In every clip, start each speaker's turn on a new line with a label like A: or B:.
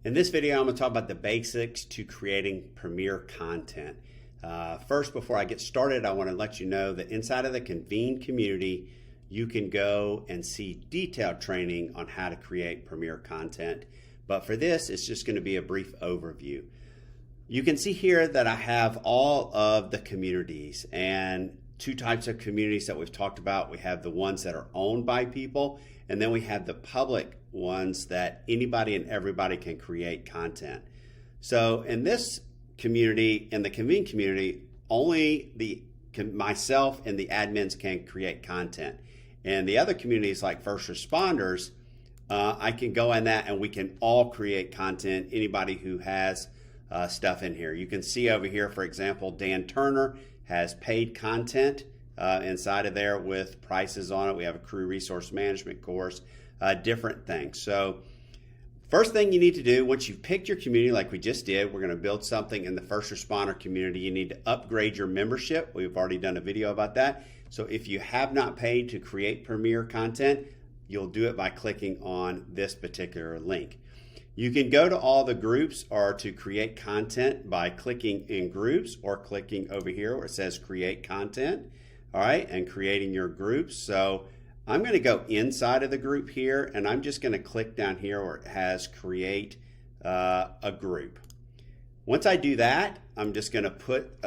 A: In this video, I'm going to talk about the basics to creating premier content. First, before I get started, I want to let you know that inside of the Convene community, you can go and see detailed training on how to create premier content. But for this, it's just going to be a brief overview. You can see here that I have all of the communities, and two types of communities that we've talked about. We have the ones that are owned by people, and then we have the public ones that anybody and everybody can create content. So in this community, in the Convene community, only myself and the admins can create content. And the other communities like first responders, I can go in that and we can all create content, anybody who has stuff in here. You can see over here, for example, Dan Turner has paid content inside of there with prices on it. We have a crew resource management course, different things. So first thing you need to do, once you've picked your community like we just did, we're going to build something in the first responder community. You need to upgrade your membership. We've already done a video about that. So if you have not paid to create premier content, you'll do it by clicking on this particular link. You can go to all the groups or to create content by clicking in groups or clicking over here where it says create content, all right, and creating your groups. So I'm going to go inside of the group here, and I'm just going to click down here where it has create a group. Once I do that, I'm just going to put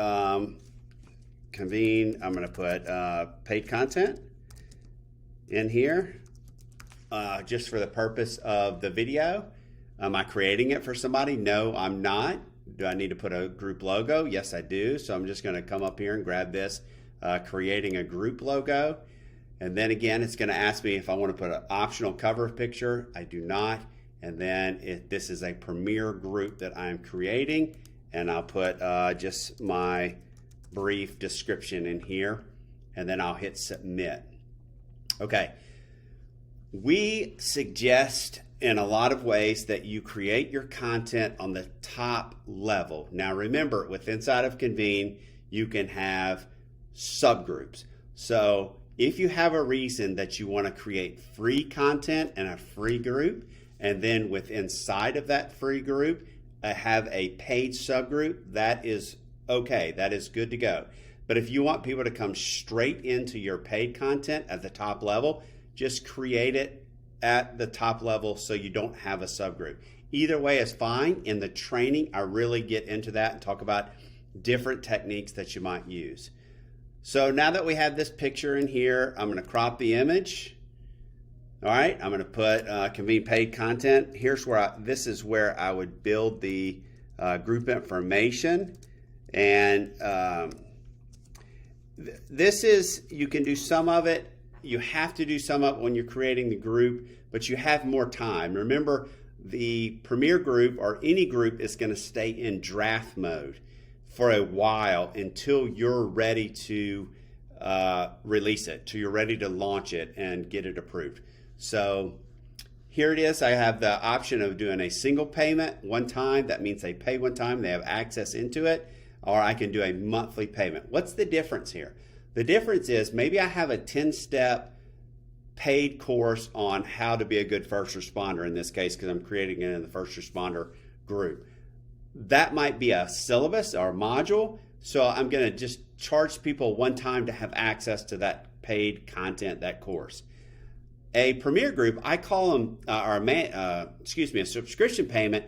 A: Convene, I'm going to put paid content in here just for the purpose of the video. Am I creating it for somebody? No, I'm not. Do I need to put a group logo? Yes, I do. So I'm just going to come up here and grab this, creating a group logo. And then again, it's going to ask me if I want to put an optional cover picture. I do not. And then this is a premier group that I'm creating. And I'll put just my brief description in here. And then I'll hit submit. Okay. We suggest in a lot of ways that you create your content on the top level. Now remember, with inside of Convene, you can have subgroups. So if you have a reason that you want to create free content in a free group, and then inside of that free group, have a paid subgroup, that is okay. That is good to go. But if you want people to come straight into your paid content at the top level, just create it at the top level so you don't have a subgroup. Either way is fine. In the training, I really get into that and talk about different techniques that you might use. So now that we have this picture in here, I'm going to crop the image. All right, I'm going to put Convene paid content. Here's where this is where I would build the group information. And this is, you can do some of it. You have to do some of it when you're creating the group, but you have more time. Remember, the premier group or any group is going to stay in draft mode for a while until you're ready to release it, till you're ready to launch it and get it approved. So here it is. I have the option of doing a single payment one time. That means they pay one time, they have access into it, or I can do a monthly payment. What's the difference here? The difference is maybe I have a 10-step paid course on how to be a good first responder in this case because I'm creating it in the first responder group. That might be a syllabus or module, so I'm going to just charge people one time to have access to that paid content, that course. A premier group, I call them, a subscription payment,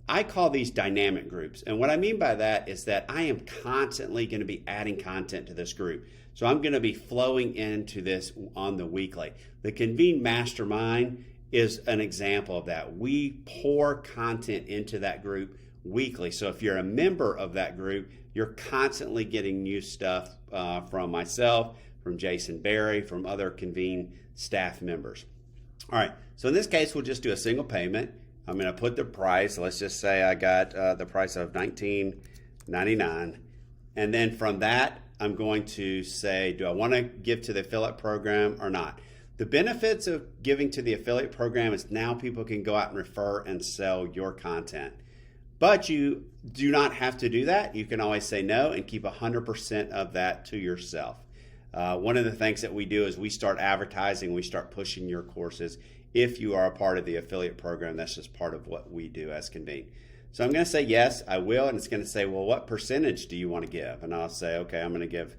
A: I call these dynamic groups. And what I mean by that is that I am constantly going to be adding content to this group. So I'm going to be flowing into this on the weekly. The Convene Mastermind is an example of that. We pour content into that group weekly. So if you're a member of that group, you're constantly getting new stuff from myself, from Jason Berry, from other Convene staff members. All right, so in this case, we'll just do a single payment. I'm going to put the price. Let's just say I got the price of $19.99. And then from that, I'm going to say, do I want to give to the affiliate program or not? The benefits of giving to the affiliate program is now people can go out and refer and sell your content. But you do not have to do that. You can always say no and keep 100% of that to yourself. One of the things that we do is we start advertising, we start pushing your courses if you are a part of the affiliate program. That's just part of what we do as Convene. So I'm going to say yes, I will, and it's going to say, well, what percentage do you want to give? And I'll say, okay, I'm going to give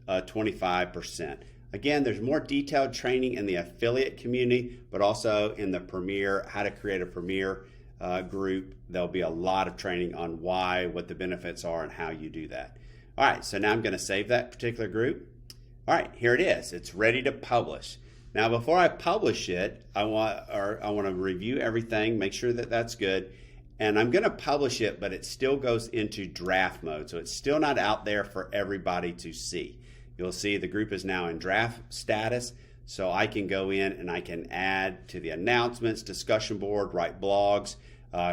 A: 25%. Again, there's more detailed training in the affiliate community, but also in the Premier, how to create a Premier group. There'll be a lot of training on why, what the benefits are, and how you do that. All right, so now I'm going to save that particular group. All right, here it is. It's ready to publish. Now, before I publish it, I want to review everything, make sure that that's good. And I'm going to publish it, but it still goes into draft mode. So it's still not out there for everybody to see. You'll see the group is now in draft status. So I can go in and I can add to the announcements, discussion board, write blogs,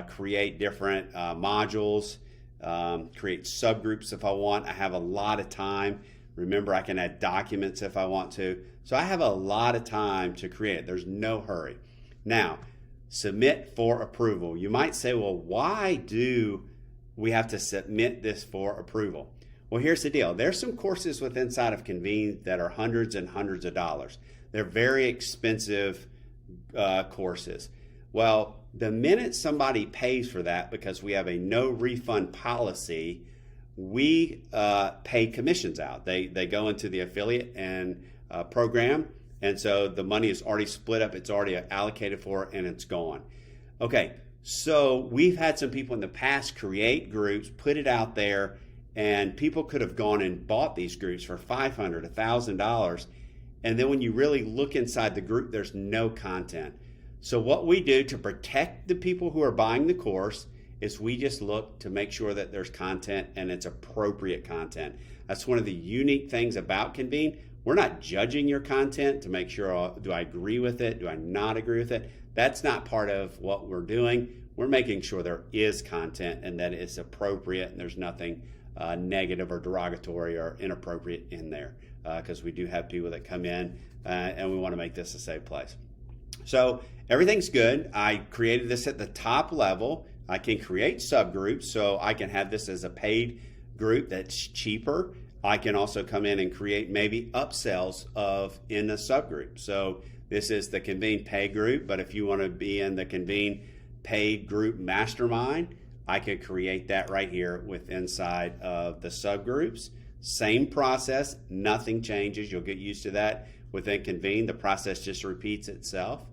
A: create different modules, create subgroups if I want. I have a lot of time. Remember, I can add documents if I want to. So I have a lot of time to create it. There's no hurry. Now, submit for approval. You might say, well, why do we have to submit this for approval? Well, here's the deal. There's some courses inside of Convene that are hundreds and hundreds of dollars. They're very expensive courses. Well, the minute somebody pays for that, because we have a no refund policy, we pay commissions out. They go into the affiliate and program, and so the money is already split up, it's already allocated for, and it's gone. Okay, so we've had some people in the past create groups, put it out there, and people could have gone and bought these groups for $500, $1,000, and then when you really look inside the group, there's no content. So what we do to protect the people who are buying the course is we just look to make sure that there's content and it's appropriate content. That's one of the unique things about Convene. We're not judging your content to make sure, do I agree with it? Do I not agree with it? That's not part of what we're doing. We're making sure there is content and that it's appropriate and there's nothing negative or derogatory or inappropriate in there, because we do have people that come in and we want to make this a safe place. So everything's good. I created this at the top level. I can create subgroups, so I can have this as a paid group that's cheaper. I can also come in and create maybe upsells in a subgroup. So this is the Convene pay group, but if you want to be in the Convene paid group mastermind, I could create that right here inside of the subgroups. Same process, nothing changes. You'll get used to that within Convene. The process just repeats itself.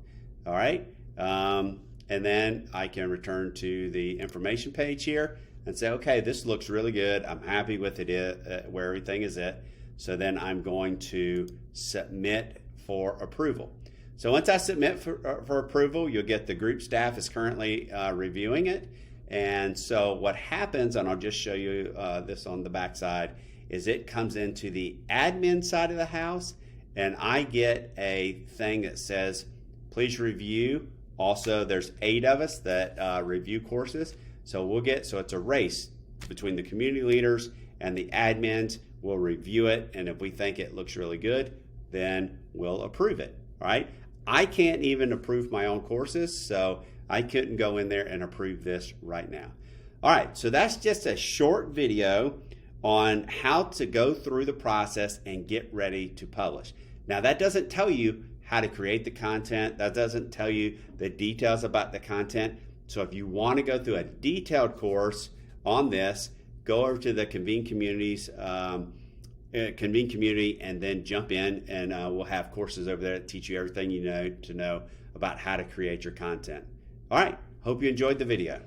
A: All right. And then I can return to the information page here and say, okay, this looks really good. I'm happy with it, where everything is at. So then I'm going to submit for approval. So once I submit for approval, you'll get the group staff is currently reviewing it. And so what happens, and I'll just show you this on the back side, is it comes into the admin side of the house, and I get a thing that says, please review. Also, there's 8 of us that review courses. So it's a race between the community leaders and the admins. We'll review it, and if we think it looks really good, then we'll approve it, all right? I can't even approve my own courses, so I couldn't go in there and approve this right now. All right, so that's just a short video on how to go through the process and get ready to publish. Now, that doesn't tell you how to create the content. That doesn't tell you the details about the content. So if you want to go through a detailed course on this, go over to the Convene Community and then jump in, and we'll have courses over there that teach you everything you know to know about how to create your content. All right, hope you enjoyed the video.